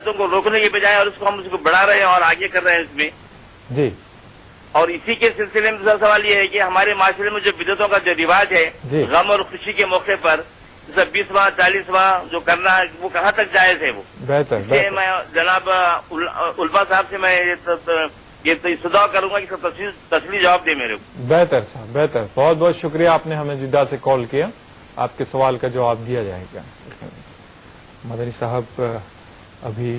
بدعتوں کو روکنے کے بجائے اور اس کو ہم اس کو بڑھا رہے ہیں اور آگے کر رہے ہیں اس میں جی. اور اسی کے سلسلے میں دوسرا سوال یہ ہے کہ ہمارے معاشرے میں جو بدعتوں کا جو رواج ہے جی. غم اور خوشی کے موقع پر جیسا 20واں 40واں جو کرنا ہے وہ کہاں تک جائز ہے وہ؟ بہتر میں جناب علماء صاحب سے میں یہ استدعا کروں گا کہ سب تفصیلی جواب دے میرے کو. بہتر صاحب بہتر. بہت بہت شکریہ آپ نے ہمیں جدہ سے کال کیا. آپ کے سوال کا جواب دیا جائے گا. مدنی صاحب ابھی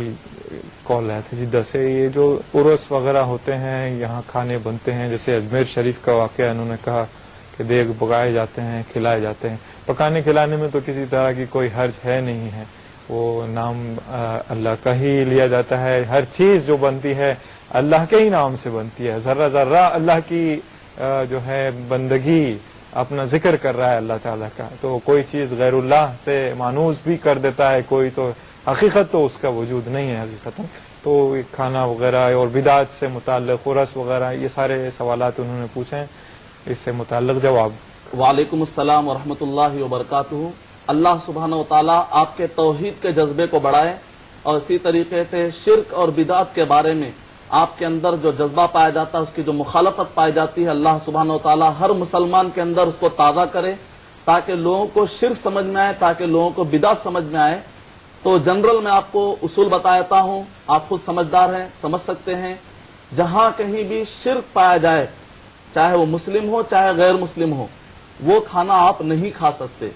کال آیا تھا جدہ سے. یہ جو عرس وغیرہ ہوتے ہیں یہاں کھانے بنتے ہیں جیسے اجمیر شریف کا واقعہ انہوں نے کہا کہ دیگ پکائے جاتے ہیں کھلائے جاتے ہیں. پکانے کھلانے میں تو کسی طرح کی کوئی حرج ہے نہیں ہے. وہ نام اللہ کا ہی لیا جاتا ہے. ہر چیز جو بنتی ہے اللہ کے ہی نام سے بنتی ہے. ذرہ ذرہ اللہ کی جو ہے بندگی اپنا ذکر کر رہا ہے اللہ تعالیٰ کا. تو کوئی چیز غیر اللہ سے مانوس بھی کر دیتا ہے کوئی تو حقیقت تو اس کا وجود نہیں ہے حقیقت. تو کھانا وغیرہ اور بدعت سے متعلق عرس وغیرہ یہ سارے سوالات انہوں نے پوچھے ہیں. اس سے متعلق جواب. وعلیکم السلام ورحمۃ اللہ وبرکاتہ. اللہ سبحانہ و تعالیٰ آپ کے توحید کے جذبے کو بڑھائے اور اسی طریقے سے شرک اور بدعت کے بارے میں آپ کے اندر جو جذبہ پایا جاتا ہے اس کی جو مخالفت پائی جاتی ہے اللہ سبحانہ و تعالیٰ ہر مسلمان کے اندر اس کو تازہ کرے تاکہ لوگوں کو شرک سمجھ میں آئے, تاکہ لوگوں کو بدعت سمجھ میں آئے. تو جنرل میں آپ کو اصول بتاتا ہوں, آپ خود سمجھدار ہیں سمجھ سکتے ہیں. جہاں کہیں بھی شرک پایا جائے چاہے وہ مسلم ہو چاہے غیر مسلم ہو وہ کھانا آپ نہیں کھا سکتے.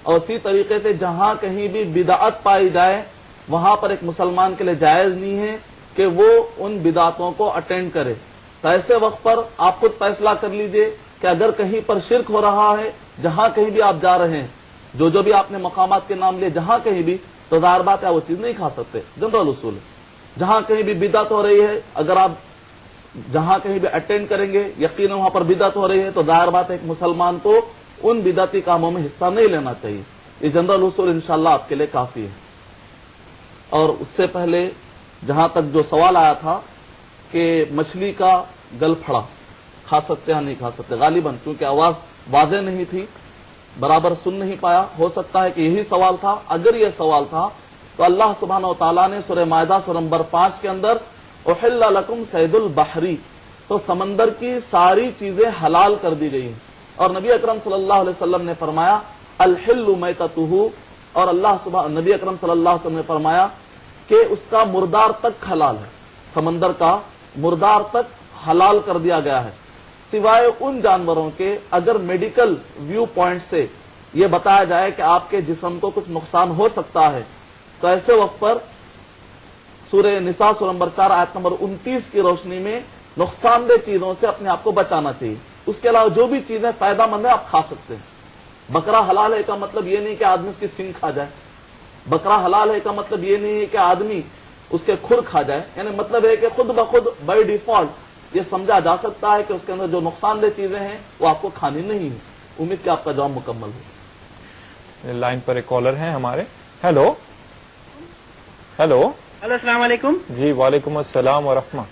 اور اسی طریقے سے جہاں کہیں بھی بدعت پائی جائے وہاں پر ایک مسلمان کے لیے جائز نہیں ہے کہ وہ ان بدعتوں کو اٹینڈ کرے. تو ایسے وقت پر آپ خود فیصلہ کر لیجئے کہ اگر کہیں پر شرک ہو رہا ہے جہاں کہیں بھی آپ جا رہے ہیں جو بھی آپ نے مقامات کے نام لیے جہاں کہیں بھی تو ظاہر بات ہے وہ چیز نہیں کھا سکتے. جنرل اصول ہے. جہاں کہیں بھی بدعت ہو رہی ہے اگر آپ جہاں کہیں بھی اٹینڈ کریں گے یقیناً وہاں پر بدعت ہو رہی ہے تو ظاہر بات ہے ایک مسلمان کو ان بدعتی کاموں میں حصہ نہیں لینا چاہیے. یہ جنرل اصول انشاءاللہ آپ کے لیے کافی ہے. اور اس سے پہلے جہاں تک جو سوال آیا تھا کہ مچھلی کا گل پھڑا کھا سکتے ہیں نہیں کھا سکتے, غالباً کیونکہ آواز واضح نہیں تھی برابر سن نہیں پایا, ہو سکتا ہے کہ یہی سوال تھا. اگر یہ سوال تھا تو اللہ سبحانہ و تعالیٰ نے سورہ مائدہ سورہ نمبر 5 کے اندر احل لکم صید البحری تو سمندر کی ساری چیزیں حلال کر دی گئی ہیں. اور نبی اکرم صلی اللہ علیہ وسلم نے فرمایا الحل میتتہ, اور نبی اکرم صلی اللہ علیہ وسلم نے فرمایا کہ اس کا مردار تک حلال ہے. سمندر کا مردار تک حلال کر دیا گیا ہے سوائے ان جانوروں کے اگر میڈیکل ویو پوائنٹ سے یہ بتایا جائے کہ آپ کے جسم کو کچھ نقصان ہو سکتا ہے تو ایسے وقت پر سورہ نساء سورہ نمبر 4 آیت نمبر 29 کی روشنی میں نقصان دہ چیزوں سے اپنے آپ کو بچانا چاہیے. اس کے علاوہ جو بھی چیزیں فائدہ مند ہیں آپ کھا سکتے ہیں. بکرا حلال ہے کا مطلب یہ نہیں کہ آدمی اس کی سینگ کھا جائے. بکرا حلال ہے کا مطلب یہ نہیں ہے کہ آدمی اس کے کھر کھا جائے. یعنی مطلب ہے کہ خود بخود بائی ڈیفالٹ یہ سمجھا جا سکتا ہے کہ اس کے اندر جو نقصان دہ چیزیں ہیں وہ آپ کو کھانی نہیں ہے. امید کہ آپ کا جواب مکمل ہو. لائن پر ایک کالر ہیں ہمارے. ہیلو ہیلو السلام علیکم. جی وعلیکم السلام ورحمہ.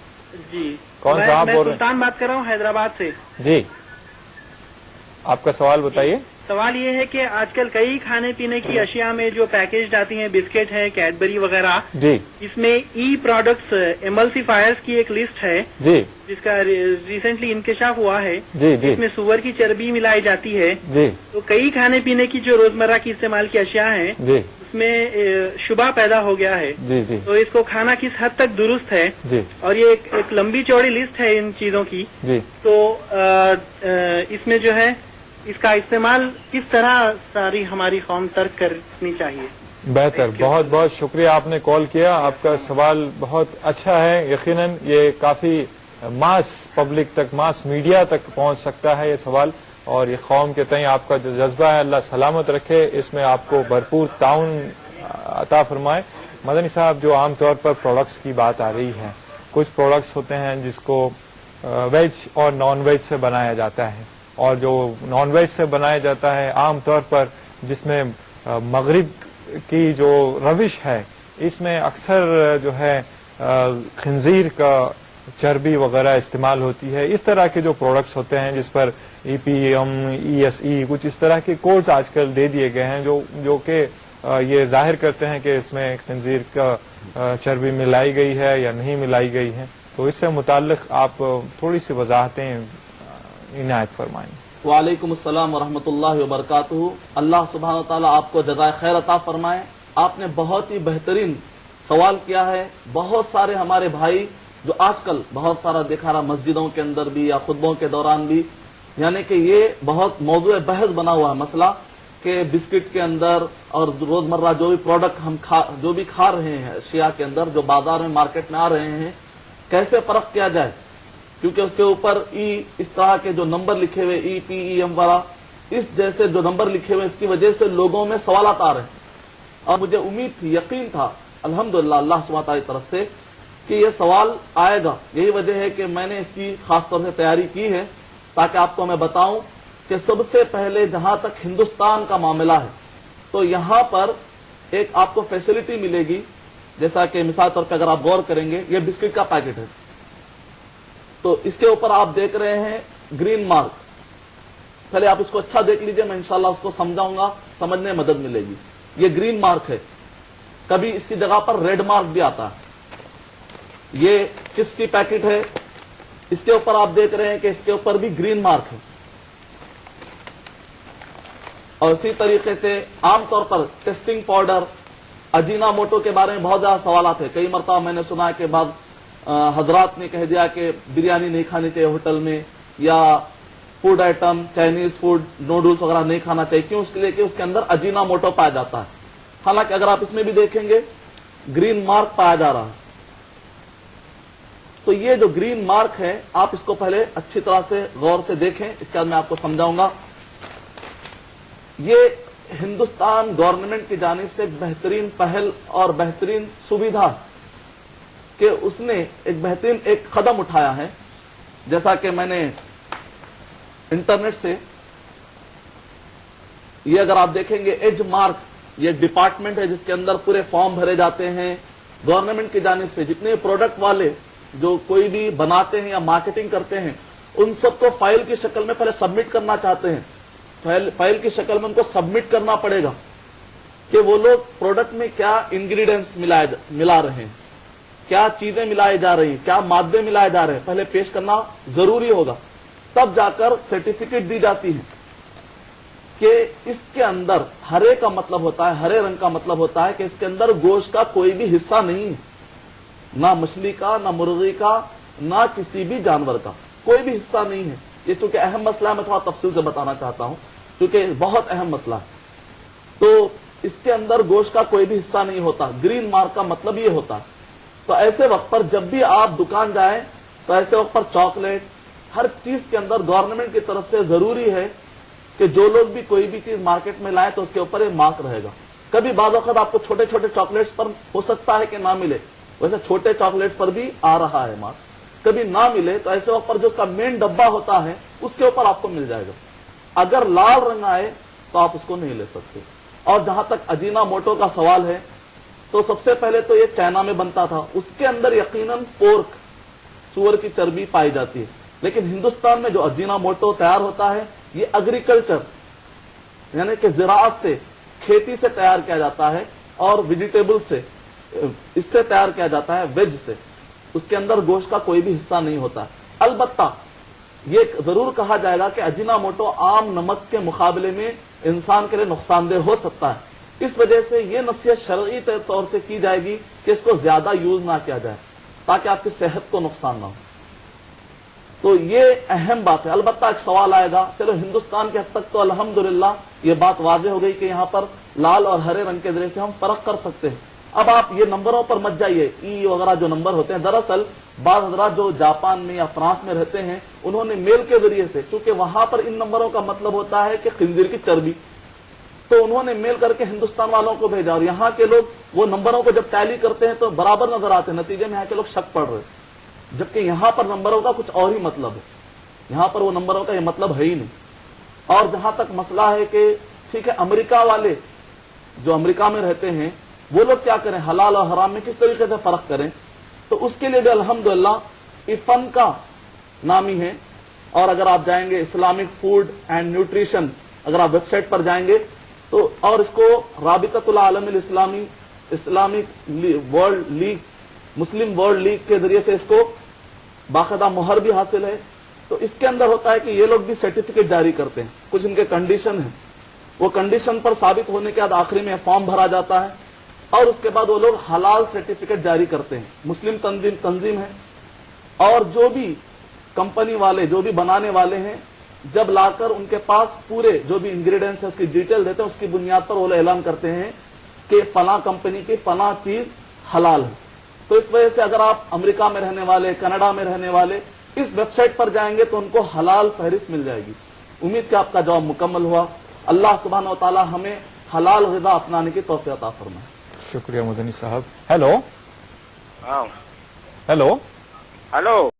جی کون صاحب بول رہے ہیں؟ سلطان بات کر رہا ہوں حیدرآباد سے. جی آپ کا سوال بتائیے. سوال یہ ہے کہ آج کل کئی کھانے پینے کی اشیاء میں جو پیکیجڈ آتی ہیں بسکٹ ہے کیڈبری وغیرہ جی اس میں ای پروڈکٹس ایملسیفائرز کی ایک لسٹ ہے جی جس کا ریسنٹلی انکشاف ہوا ہے جی جی اس میں سور کی چربی ملائی جاتی ہے. جی تو کئی کھانے پینے کی جو روزمرہ کی استعمال کی اشیاء ہیں جی اس میں شبہ پیدا ہو گیا ہے. جی جی تو اس کو کھانا کس حد تک درست ہے جی اور یہ ایک لمبی چوڑی لسٹ ہے ان چیزوں کی. جی تو اس میں جو ہے اس کا استعمال کس طرح ساری ہماری قوم ترک کرنی چاہیے. بہتر. بہت بہت شکریہ آپ نے کال کیا. آپ کا سوال بہت اچھا ہے. یقیناً یہ کافی ماس پبلک تک ماس میڈیا تک پہنچ سکتا ہے یہ سوال, اور یہ قوم کے تئیں آپ کا جو جذبہ ہے اللہ سلامت رکھے, اس میں آپ کو بھرپور تعاون عطا فرمائے. مدنی صاحب جو عام طور پر پروڈکٹس کی بات آ رہی ہے, کچھ پروڈکٹس ہوتے ہیں جس کو ویج اور نان ویج سے بنایا جاتا ہے, اور جو نان ویج سے بنایا جاتا ہے عام طور پر جس میں مغرب کی جو روش ہے اس میں اکثر جو ہے خنزیر کا چربی وغیرہ استعمال ہوتی ہے. اس طرح کے جو پروڈکٹس ہوتے ہیں جس پر ای P M E S E کچھ اس طرح کے کوڈز آج کل دے دیے گئے ہیں جو کہ یہ ظاہر کرتے ہیں کہ اس میں خنزیر کا चर्बी मिलाई गई है या नहीं मिलाई गई है, तो इससे मुताल्लिक आप थोड़ी सी वजाहतें इनायत फरमाएं। वालेकुम अस्सलाम वरहमतुल्लाहि वबरकातुहू। अल्लाह सुब्हानहू व तआला आपको जज़ाए खैर अता फरमाए। आपने बहुत ही बेहतरीन सवाल किया है। बहुत सारे हमारे भाई जो आजकल बहुत सारा देखा रहा मस्जिदों के अंदर भी या खुतबों के दौरान भी, यानी कि ये बहुत मौजूद बहस बना हुआ है मसला कि बिस्किट के अंदर और रोजमर्रा जो भी प्रोडक्ट हम जो भी खा रहे हैं अशिया के अंदर जो बाजार में मार्केट में आ रहे हैं, कैसे फर्क किया जाए, क्योंकि उसके ऊपर इस तरह के जो नंबर लिखे हुए EPEM वाला इस जैसे जो नंबर लिखे हुए, इसकी वजह से लोगों में सवालात आ रहे हैं। और मुझे उम्मीद थी, यकीन था अल्हम्दुलिल्लाह अल्लाह सुब्हानहू व तआला की तरफ से कि ये सवाल आएगा। यही वजह है कि मैंने इसकी खास तौर से तैयारी की है ताकि आपको मैं बताऊं कि सबसे पहले जहां तक हिंदुस्तान का मामला है तो यहां पर एक आपको फैसिलिटी मिलेगी। जैसा कि मिसाल तौर पर अगर आप गौर करेंगे, ये बिस्किट का पैकेट है, तो इसके ऊपर आप देख रहे हैं ग्रीन मार्क। पहले आप इसको अच्छा देख लीजिए, मैं इंशाल्लाह उसको समझाऊंगा, समझने में मदद मिलेगी। ये ग्रीन मार्क है, कभी इसकी जगह पर रेड मार्क भी आता है। ये चिप्स की पैकेट है, इसके ऊपर आप देख रहे हैं कि इसके ऊपर भी ग्रीन मार्क है। और इसी तरीके से आमतौर पर टेस्टिंग पाउडर, अजीना मोटो के बारे में बहुत ज्यादा सवाल आते हैं। कई मरतबा मैंने सुना है कि बाद हजरात ने कह दिया कि बिरयानी नहीं खानी चाहिए होटल में, या food item Chinese food noodles वगैरह नहीं खाना चाहिए। क्यों? उसके लिए कि उसके अंदर अजीना मोटो पाया जाता है। हालांकि अगर आप इसमें भी देखेंगे ग्रीन मार्क पाया जा रहा है। तो ये जो ग्रीन मार्क है, आप इसको पहले अच्छी तरह से गौर से देखें, इसके बाद मैं आपको समझाऊंगा। ये हिंदुस्तान गवर्नमेंट की जानिब से एक बेहतरीन पहल और बेहतरीन सुविधा कि उसने एक बेहतरीन एक कदम उठाया है। जैसा कि मैंने इंटरनेट से ये अगर आप देखेंगे एज मार्क, ये डिपार्टमेंट है जिसके अंदर पूरे फॉर्म भरे जाते हैं गवर्नमेंट की जानिब से। जितने प्रोडक्ट वाले जो कोई भी बनाते हैं या मार्केटिंग करते हैं, उन सबको फाइल की शक्ल में पहले सबमिट करना चाहते हैं। फाइल की शक्ल में उनको सबमिट करना पड़ेगा कि वो लोग प्रोडक्ट में क्या इंग्रेडिएंट्स मिला रहे हैं, क्या चीजें मिलाई जा रही हैं, क्या मादे मिलाए जा रहे हैं, पहले पेश करना जरूरी होगा। तब जाकर सर्टिफिकेट दी जाती है कि इसके अंदर हरे का मतलब होता है, हरे रंग का मतलब होता है कि इसके अंदर गोश्त का कोई भी हिस्सा नहीं है, ना मछली का, ना मुर्गी का, ना किसी भी जानवर का कोई भी हिस्सा नहीं है। ये चूंकि अहम मसला है, मैं थोड़ा तफसील से बताना चाहता हूं क्योंकि बहुत अहम मसला है। तो इसके अंदर गोश्त का कोई भी हिस्सा नहीं होता। ग्रीन मार्क का मतलब ये होता है। तो ऐसे वक्त पर जब भी आप दुकान जाएं तो ऐसे वक्त पर चॉकलेट, हर चीज के अंदर गवर्नमेंट की तरफ से जरूरी है कि जो लोग भी कोई भी चीज मार्केट में लाए तो उसके ऊपर ये मार्क रहेगा। कभी बाद वक्त आपको छोटे छोटे चॉकलेट्स पर हो सकता है कि ना मिले, वैसे छोटे चॉकलेट्स पर भी आ रहा है मार्क। कभी ना मिले तो ऐसे वक्त पर जो उसका मेन डब्बा होता है उसके ऊपर आपको मिल जाएगा। अगर लाल रंग आए तो आप उसको नहीं ले सकते। और जहां तक अजीना मोटो का सवाल है, तो सबसे पहले तो ये चाइना में बनता था, उसके अंदर यकीनन पोर्क, सुअर की चर्बी पाई जाती है। लेकिन हिंदुस्तान में जो अजीना मोटो तैयार होता है, ये एग्रीकल्चर यानी कि ज़राअत से, खेती से तैयार किया जाता है और वेजिटेबल से, इससे तैयार किया जाता है, वेज से। उसके अंदर गोश्त का कोई भी हिस्सा नहीं होता। अलबत्ता ये जरूर कहा जाएगा कि अजीना मोटो आम नमक के मुकाबले में इंसान के लिए नुकसानदेह हो सकता है। इस वजह से ये नसीहत शरई तौर से की जाएगी कि इसको ज्यादा यूज ना किया जाए ताकि आपकी सेहत को नुकसान ना हो। तो ये अहम बात है। अलबत्ता एक सवाल आएगा, चलो हिंदुस्तान के हद तक तो अल्हम्दुलिल्लाह ये बात वाज़ेह हो गई कि यहाँ पर लाल और हरे रंग के जरिए से हम फर्क कर सकते हैं। अब आप ये नंबरों पर मत जाइए, ई वगैरह जो नंबर होते हैं, दरअसल बाज़ हज़रात जो जापान में या फ्रांस में रहते हैं, उन्होंने मेल के जरिए से, चूंकि वहां पर इन नंबरों का मतलब होता है कि खिंजीर की चर्बी, तो उन्होंने मेल करके हिंदुस्तान वालों को भेजा। और यहाँ के लोग वो नंबरों को जब टैली करते हैं तो बराबर नजर आते हैं। नतीजे में यहाँ के लोग शक पड़ रहे, जबकि यहाँ पर नंबरों का कुछ और ही मतलब है। यहाँ पर वो नंबरों का ये मतलब है ही नहीं। और जहां तक मसला है कि ठीक है, अमेरिका वाले जो अमेरिका में रहते हैं वो लोग क्या करें, हलाल और हराम में किस तरीके से फर्क करें, तो उसके लिए भी अल्हम्दुलिल्लाह इफन का नामी है। और अगर आप जाएंगे इस्लामिक फूड एंड न्यूट्रिशन, अगर आप वेबसाइट पर जाएंगे तो, और इसको राबिततुल आलम इस्लामी इस्लामिक वर्ल्ड लीग, मुस्लिम वर्ल्ड लीग के जरिए से इसको बाकायदा मुहर भी हासिल है। तो इसके अंदर होता है कि ये लोग भी सर्टिफिकेट जारी करते हैं, कुछ इनके कंडीशन है, वो कंडीशन पर साबित होने के बाद आखिरी में फॉर्म भरा जाता है और उसके बाद वो लोग हलाल सर्टिफिकेट जारी करते हैं। मुस्लिम तंजीम है और जो भी कंपनी वाले, जो भी बनाने वाले हैं, जब लाकर उनके पास पूरे जो भी इंग्रेडिएंट्स है उसकी डिटेल देते हैं, उसकी बुनियाद पर वो लोग ऐलान करते हैं कि फला कंपनी की फला चीज हलाल है। तो इस वजह से अगर आप अमेरिका में रहने वाले, कनाडा में रहने वाले इस वेबसाइट पर जाएंगे तो उनको हलाल फहरिस्त मिल जाएगी। उम्मीद कि आपका जवाब मुकम्मल हुआ। अल्लाह सुब्हानहू व तआला हमें हलाल ग़िज़ा अपनाने की तौफ़ीक़ अता फरमाए। शुक्रिया मदनी साहब। हेलो हाँ हेलो हेलो